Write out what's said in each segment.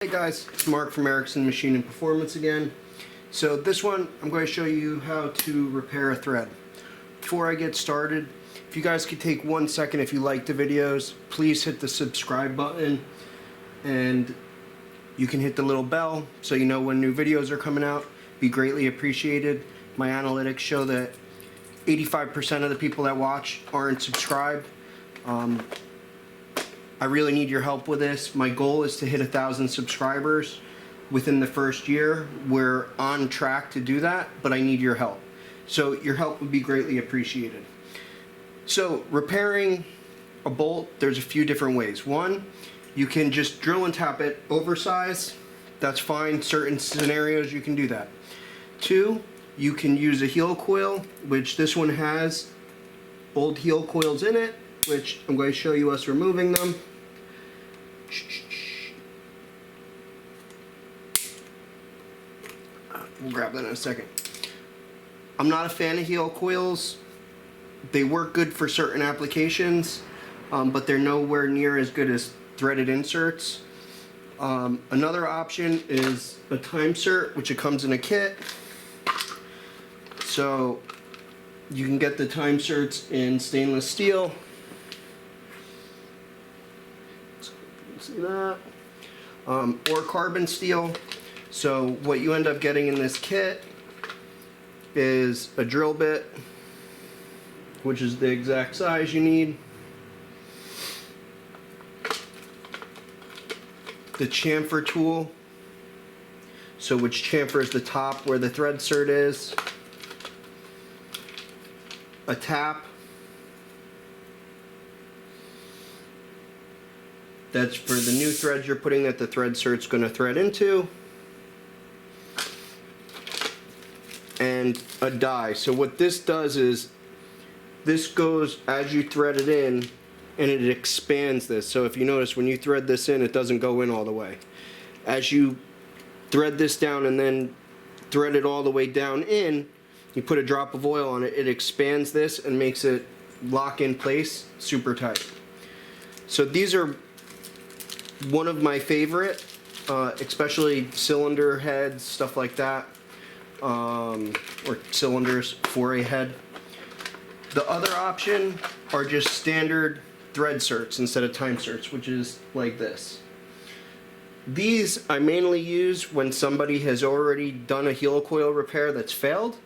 Hey guys, it's Mark from Erickson Machine and Performance again. So this one, I'm going to show you how to repair a thread. Before I get started, if you guys could take 1 second, if you like the videos, please hit the subscribe button and you can hit the little bell so you know when new videos are coming out. Be greatly appreciated. My analytics show that 85% of the people that watch aren't subscribed. I really need your help with this. My goal is to hit 1,000 subscribers within the first year. We're on track to do that, but I need your help. So your help would be greatly appreciated. So repairing a bolt, there's a few different ways. One, you can just drill and tap it oversize. That's fine. Certain scenarios you can do that. Two, you can use a helicoil, which this one has old helicoils in it, which I'm going to show you us removing them. We'll grab that in a second. I'm not a fan of helicoils. They work good for certain applications, but they're nowhere near as good as threaded inserts. Another option is a Timesert, which it comes in a kit. So you can get the Timeserts in stainless steel. See that? Or carbon steel. So what you end up getting in this kit is a drill bit, which is the exact size you need, the chamfer tool, so which chamfers the top where the Threadsert is, a tap, that's for the new threads you're putting that the Threadsert's going to thread into, and a die. So what this does is this goes as you thread it in and it expands this. So if you notice, when you thread this in, it doesn't go in all the way. As you thread this down and then thread it all the way down in, you put a drop of oil on it, it expands this and makes it lock in place super tight. So these are one of my favorite, especially cylinder heads, stuff like that, or cylinders for a head. The other option are just standard Threadserts instead of Timeserts, which is like this. These I mainly use when somebody has already done a helicoil repair that's failed,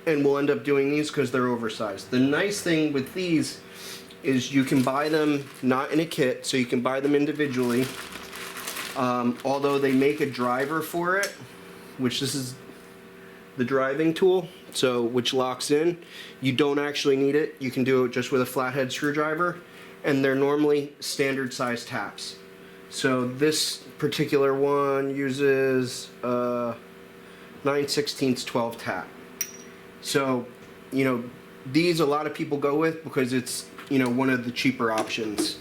and we'll end up doing these because they're oversized. The nice thing with these is you can buy them not in a kit, so you can buy them individually. Although they make a driver for it, which this is the driving tool, so which locks in. You don't actually need it. You can do it just with a flathead screwdriver, and they're normally standard size taps. So this particular one uses 9/16 12 tap. So you know, these a lot of people go with because it's, you know, one of the cheaper options.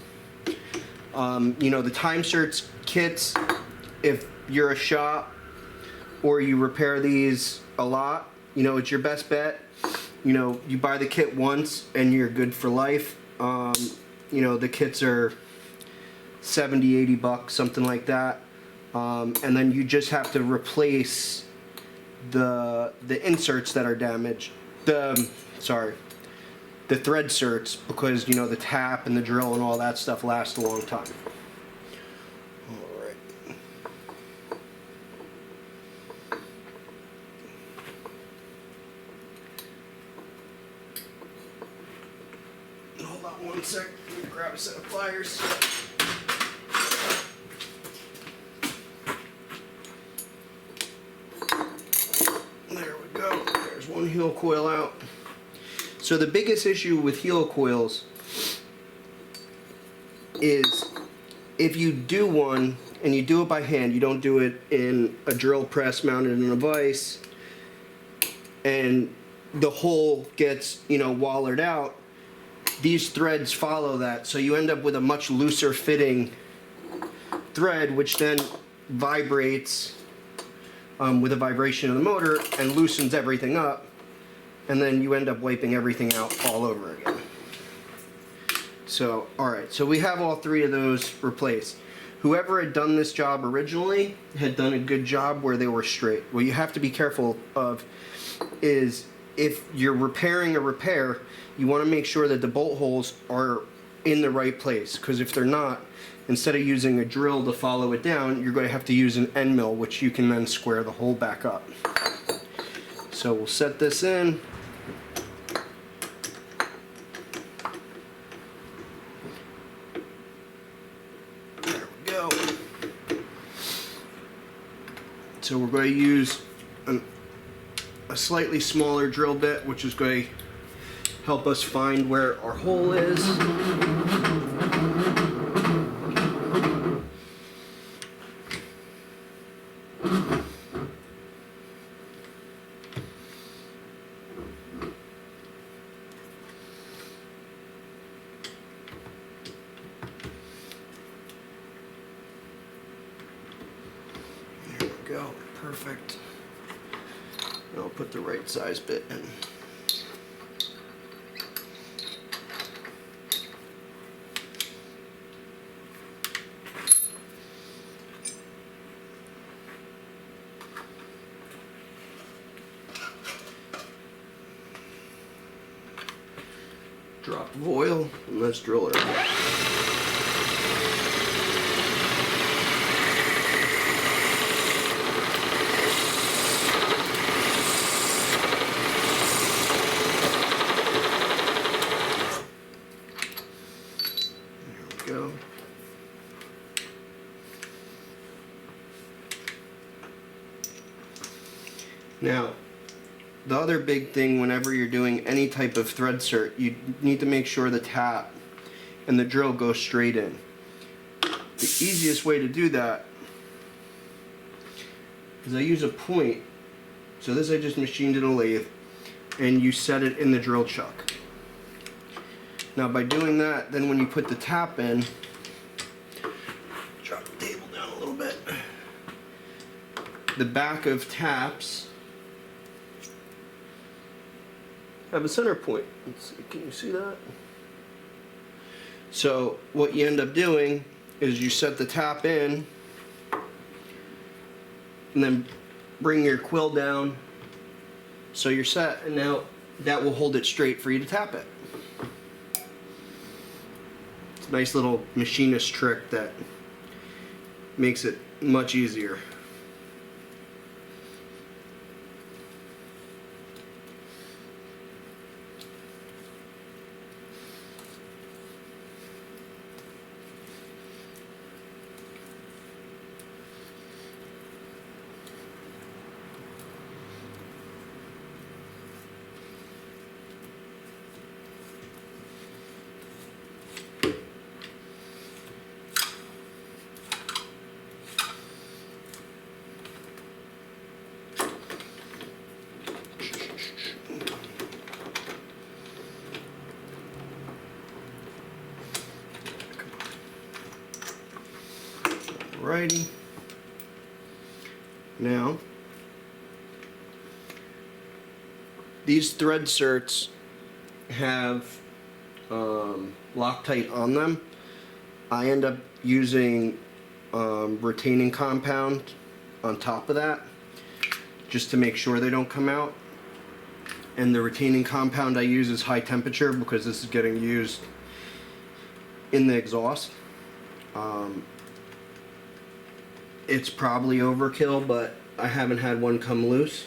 You know, the Timeserts kits, if you're a shop or you repair these a lot, you know, it's your best bet. You know, you buy the kit once and you're good for life. You know, the kits are 70, 80 bucks, something like that. And then you just have to replace the inserts that are damaged. The Threadserts, because, you know, the tap and the drill and all that stuff lasts a long time. Alright. Hold on 1 sec. Let me grab a set of pliers. There we go. There's one helicoil out. So the biggest issue with helicoils is if you do one and you do it by hand, you don't do it in a drill press mounted in a vise, and the hole gets, you know, wallered out, these threads follow that, so you end up with a much looser fitting thread, which then vibrates with the vibration of the motor and loosens everything up. And then you end up wiping everything out all over again. So, alright, so we have all three of those replaced. whoever had done this job originally had done a good job where they were straight. What you have to be careful of is if you're repairing a repair, you want to make sure that the bolt holes are in the right place, because if they're not, instead of using a drill to follow it down, you're going to have to use an end mill, which you can then square the hole back up. So we'll set this in. There we go. So we're going to use a slightly smaller drill bit, which is going to help us find where our hole is. There we go, perfect. I'll put the right size bit in. Drop of oil, and let's drill it. Go. Now, the other big thing whenever you're doing any type of threadsert, you need to make sure the tap and the drill go straight in. The easiest way to do that is I use a point. So this I just machined in a lathe, and you set it in the drill chuck. Now by doing that, then when you put the tap in, drop the table down a little bit, the back of taps have a center point. Let's see, can you see that? So what you end up doing is you set the tap in and then bring your quill down so you're set, and now that will hold it straight for you to tap it. It's a nice little machinist trick that makes it much easier. Alrighty. Now, these Threadserts have Loctite on them. I end up using retaining compound on top of that, just to make sure they don't come out. And the retaining compound I use is high temperature because this is getting used in the exhaust. It's probably overkill, but I haven't had one come loose.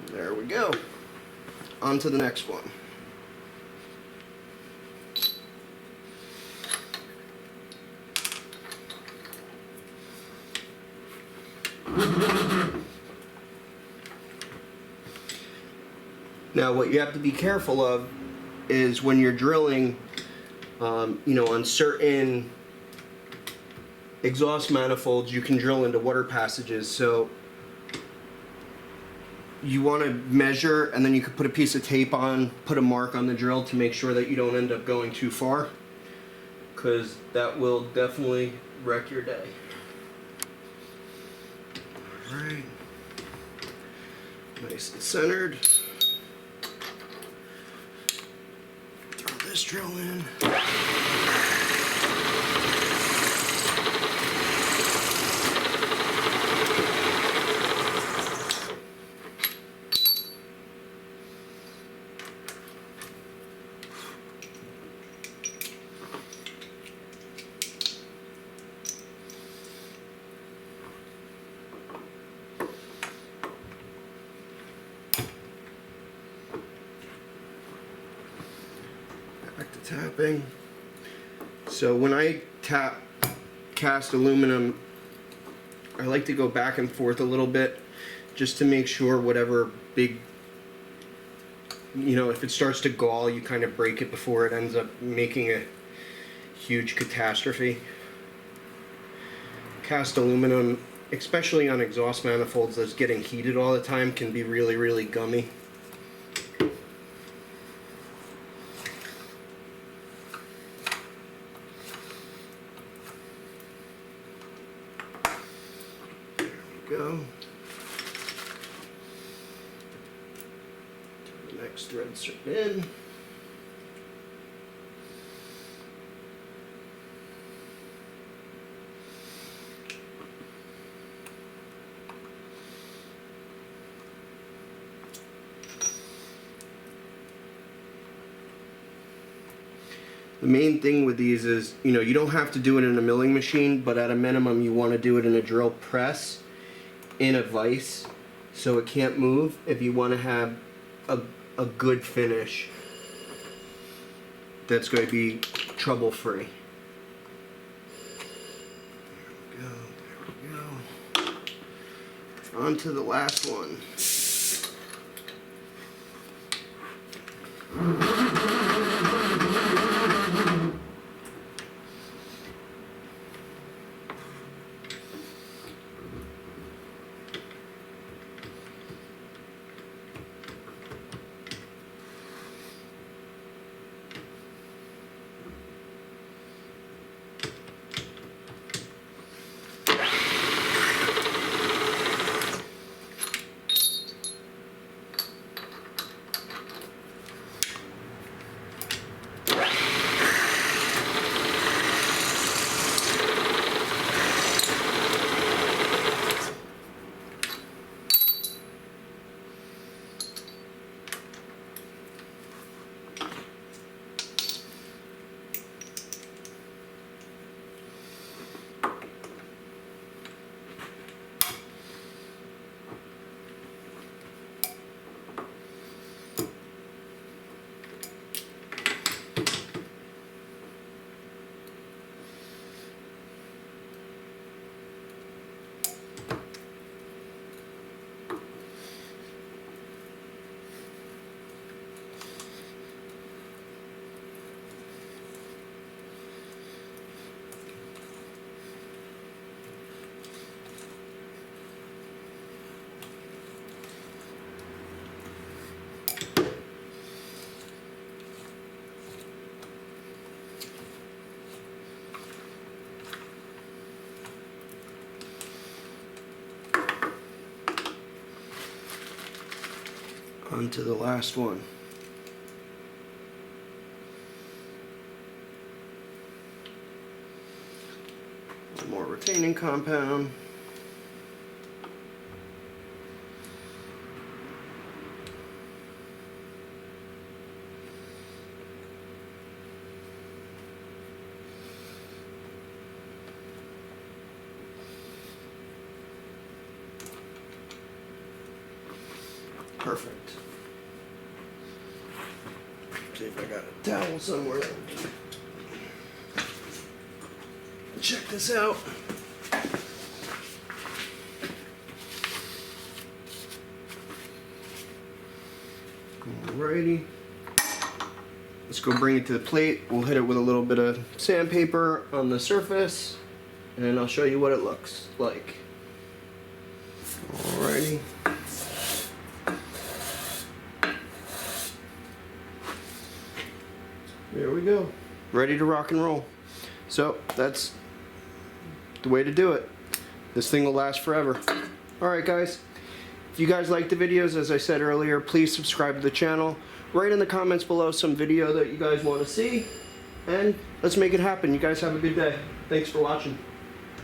There we go. On to the next one. Now, what you have to be careful of is when you're drilling, on certain exhaust manifolds, you can drill into water passages. So you want to measure, and then you could put a piece of tape on, put a mark on the drill to make sure that you don't end up going too far, because that will definitely wreck your day. All right. Nice and centered. Throw this drill in. Back to tapping. So when I cast aluminum, I like to go back and forth a little bit just to make sure whatever big, if it starts to gall, you kind of break it before it ends up making a huge catastrophe. Cast aluminum, especially on exhaust manifolds that's getting heated all the time, can be really, really gummy. Go. To the next Threadserts in. The main thing with these is, you don't have to do it in a milling machine, but at a minimum you want to do it in a drill press in a vise so it can't move if you want to have a good finish that's going to be trouble free. There we go. On to the last one. On to the last one. One more retaining compound. Perfect. See if I got a towel somewhere. Check this out. Alrighty. Let's go bring it to the plate. We'll hit it with a little bit of sandpaper on the surface, and I'll show you what it looks like. Alrighty. There we go. Ready to rock and roll. So that's the way to do it. This thing will last forever. Alright guys, If you guys like the videos, as I said earlier, please subscribe to the channel. Write in the comments below some video that you guys want to see, and let's make it happen. You guys have a good day. Thanks for watching.